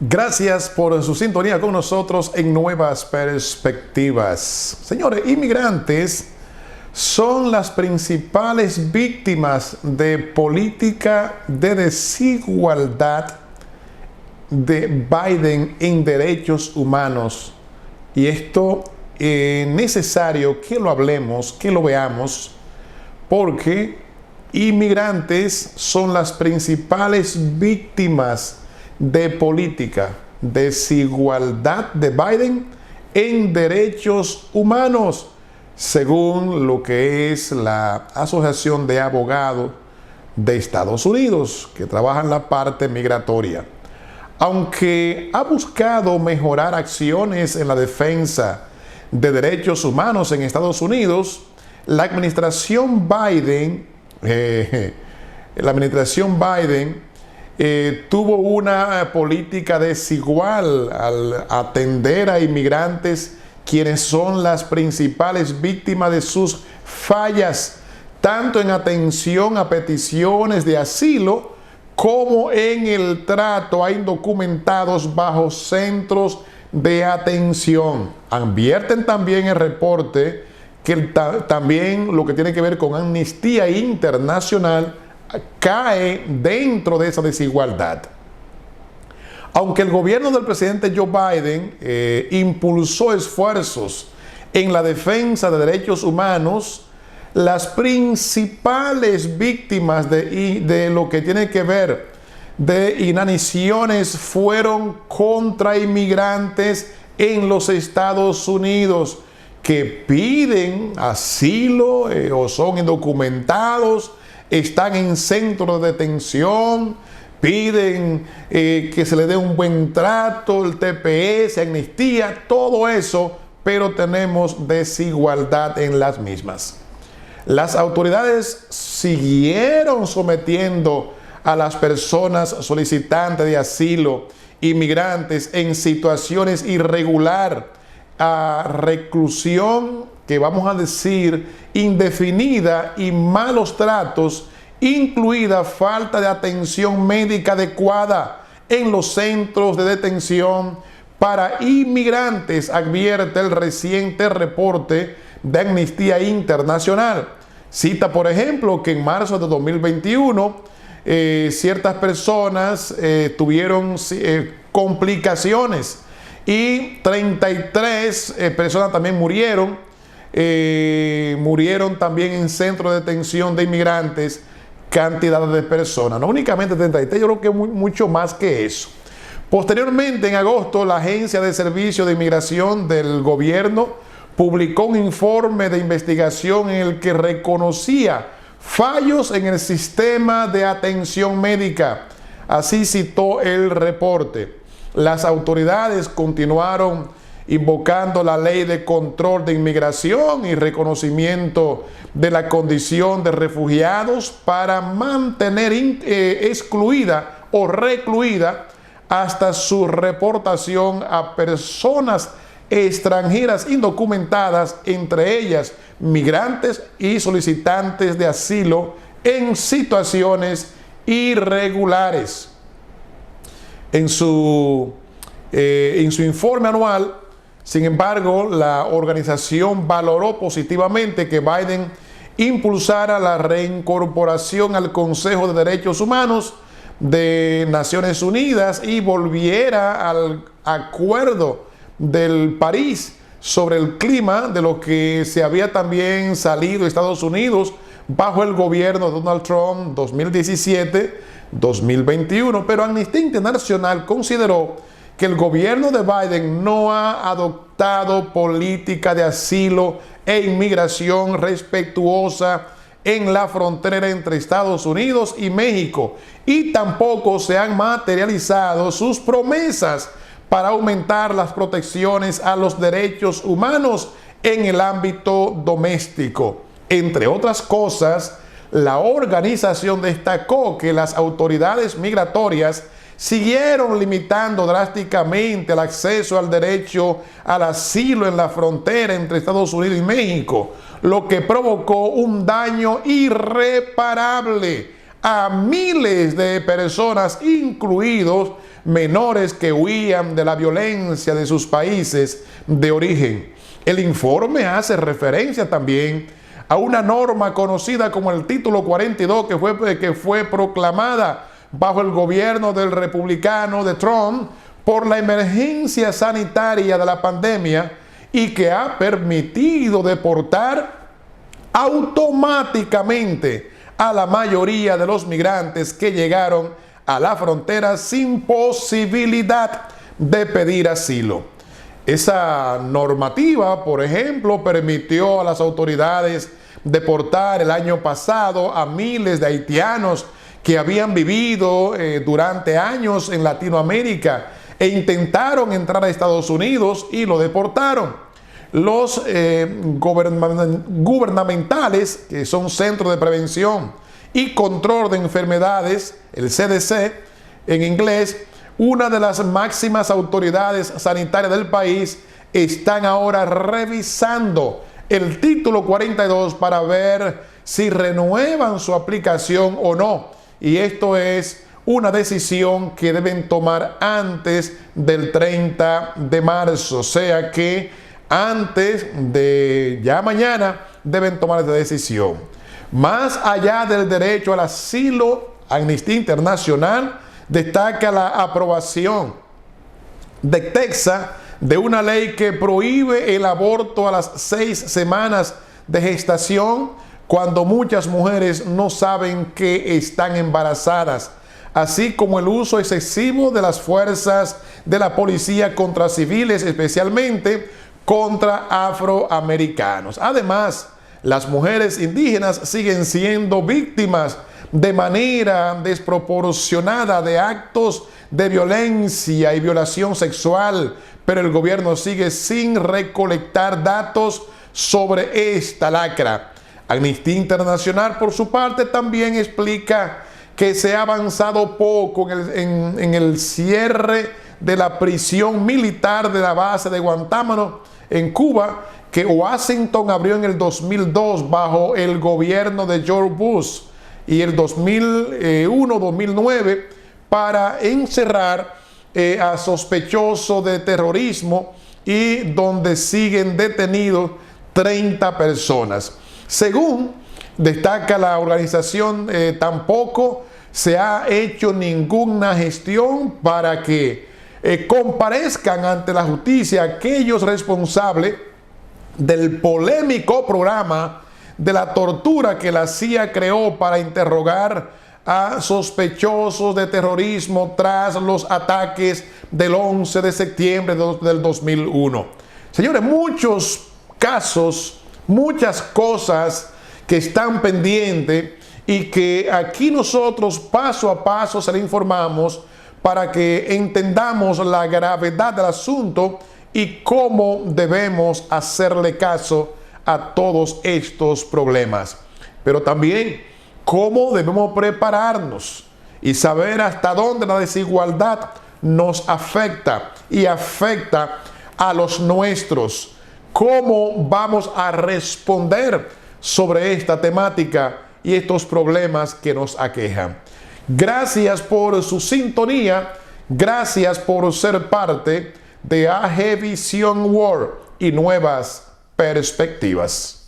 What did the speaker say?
Gracias por su sintonía con nosotros en Nuevas Perspectivas. Señores, inmigrantes son las principales víctimas de política de desigualdad de Biden en derechos humanos. Y esto es necesario que lo hablemos, que lo veamos, porque inmigrantes son las principales víctimas de política, desigualdad de Biden en derechos humanos, según lo que es la Asociación de Abogados de Estados Unidos, que trabaja en la parte migratoria. Aunque ha buscado mejorar acciones en la defensa de derechos humanos en Estados Unidos, la administración Biden tuvo una política desigual al atender a inmigrantes, quienes son las principales víctimas de sus fallas, tanto en atención a peticiones de asilo como en el trato a indocumentados bajo centros de atención. Advierten también el reporte que también lo que tiene que ver con Amnistía Internacional cae dentro de esa desigualdad. Aunque el gobierno del presidente Joe Biden impulsó esfuerzos en la defensa de derechos humanos, las principales víctimas de lo que tiene que ver de inaniciones fueron contra inmigrantes en los Estados Unidos que piden asilo o son indocumentados, están en centros de detención, piden que se les dé un buen trato, el TPS, amnistía, todo eso, pero tenemos desigualdad en las mismas. Las autoridades siguieron sometiendo a las personas solicitantes de asilo, inmigrantes en situaciones irregulares, a reclusión, que vamos a decir indefinida, y malos tratos, incluida falta de atención médica adecuada en los centros de detención para inmigrantes, advierte el reciente reporte de Amnistía Internacional. Cita, por ejemplo, que en marzo de 2021 ciertas personas tuvieron complicaciones y 33 personas también murieron. Murieron también en centros de detención de inmigrantes, cantidades de personas. No únicamente 33, yo creo que mucho más que eso. Posteriormente, en agosto, la Agencia de Servicios de Inmigración del gobierno publicó un informe de investigación en el que reconocía fallos en el sistema de atención médica. Así citó el reporte. Las autoridades continuaron invocando la ley de control de inmigración y reconocimiento de la condición de refugiados para mantener excluida o recluida hasta su reportación a personas extranjeras indocumentadas, entre ellas migrantes y solicitantes de asilo en situaciones irregulares. En su informe anual, sin embargo, la organización valoró positivamente que Biden impulsara la reincorporación al Consejo de Derechos Humanos de Naciones Unidas y volviera al acuerdo del París sobre el clima, de lo que se había también salido Estados Unidos bajo el gobierno de Donald Trump 2017-2021. Pero Amnistía Internacional consideró que el gobierno de Biden no ha adoptado política de asilo e inmigración respetuosa en la frontera entre Estados Unidos y México, y tampoco se han materializado sus promesas para aumentar las protecciones a los derechos humanos en el ámbito doméstico. Entre otras cosas, la organización destacó que las autoridades migratorias siguieron limitando drásticamente el acceso al derecho al asilo en la frontera entre Estados Unidos y México, lo que provocó un daño irreparable a miles de personas, incluidos menores que huían de la violencia de sus países de origen. El informe hace referencia también a una norma conocida como el Título 42 que fue proclamada bajo el gobierno del republicano de Trump por la emergencia sanitaria de la pandemia y que ha permitido deportar automáticamente a la mayoría de los migrantes que llegaron a la frontera sin posibilidad de pedir asilo. Esa normativa, por ejemplo, permitió a las autoridades deportar el año pasado a miles de haitianos que habían vivido durante años en Latinoamérica e intentaron entrar a Estados Unidos y lo deportaron. Los gubernamentales, que son Centros de Prevención y Control de Enfermedades, el CDC en inglés, una de las máximas autoridades sanitarias del país, están ahora revisando el Título 42 para ver si renuevan su aplicación o no. Y esto es una decisión que deben tomar antes del 30 de marzo, o sea que antes de ya mañana deben tomar esta decisión. Más allá del derecho al asilo, Amnistía Internacional destaca la aprobación de Texas de una ley que prohíbe el aborto a las 6 semanas de gestación cuando muchas mujeres no saben que están embarazadas, así como el uso excesivo de las fuerzas de la policía contra civiles, especialmente contra afroamericanos. Además, las mujeres indígenas siguen siendo víctimas de manera desproporcionada de actos de violencia y violación sexual, pero el gobierno sigue sin recolectar datos sobre esta lacra. Amnistía Internacional, por su parte, también explica que se ha avanzado poco en el cierre de la prisión militar de la base de Guantánamo en Cuba, que Washington abrió en el 2002 bajo el gobierno de George Bush y el 2001-2009 para encerrar a sospechosos de terrorismo y donde siguen detenidos 30 personas. Según destaca la organización, tampoco se ha hecho ninguna gestión para que comparezcan ante la justicia aquellos responsables del polémico programa de la tortura que la CIA creó para interrogar a sospechosos de terrorismo tras los ataques del 11 de septiembre del 2001. Señores, muchos casos, muchas cosas que están pendientes y que aquí nosotros paso a paso se le informamos para que entendamos la gravedad del asunto y cómo debemos hacerle caso a todos estos problemas. Pero también cómo debemos prepararnos y saber hasta dónde la desigualdad nos afecta y afecta a los nuestros. ¿Cómo vamos a responder sobre esta temática y estos problemas que nos aquejan? Gracias por su sintonía, gracias por ser parte de AG Vision World y Nuevas Perspectivas.